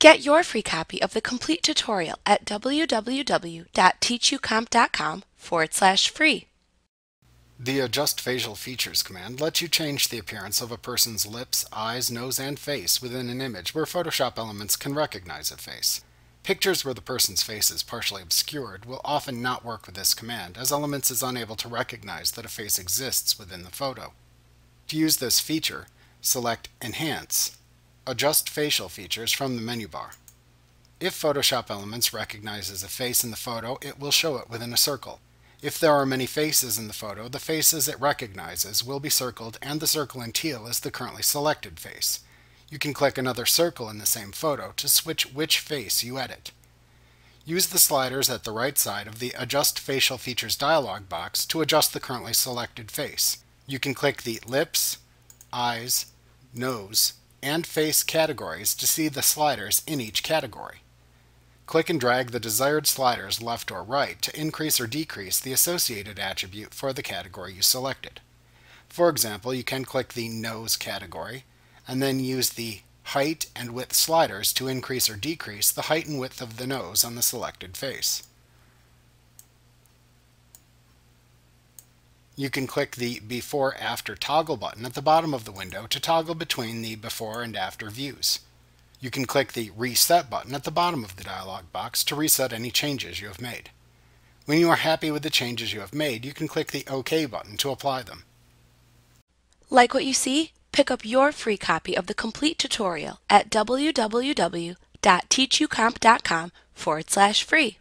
Get your free copy of the complete tutorial at www.teachucomp.com/free. The Adjust Facial Features command lets you change the appearance of a person's lips, eyes, nose, and face within an image where Photoshop elements can recognize a face. Pictures where the person's face is partially obscured will often not work with this command, as Elements is unable to recognize that a face exists within the photo. To use this feature, select Enhance, Adjust Facial Features from the menu bar. If Photoshop Elements recognizes a face in the photo, it will show it within a circle. If there are many faces in the photo, the faces it recognizes will be circled, and the circle in teal is the currently selected face. You can click another circle in the same photo to switch which face you edit. Use the sliders at the right side of the Adjust Facial Features dialog box to adjust the currently selected face. You can click the Lips, Eyes, Nose, and Face categories to see the sliders in each category. Click and drag the desired sliders left or right to increase or decrease the associated attribute for the category you selected. For example, you can click the Nose category, and then use the height and width sliders to increase or decrease the height and width of the nose on the selected face. You can click the Before/After toggle button at the bottom of the window to toggle between the before and after views. You can click the Reset button at the bottom of the dialog box to reset any changes you have made. When you are happy with the changes you have made, you can click the OK button to apply them. Like what you see? Pick up your free copy of the complete tutorial at www.teachucomp.com/free.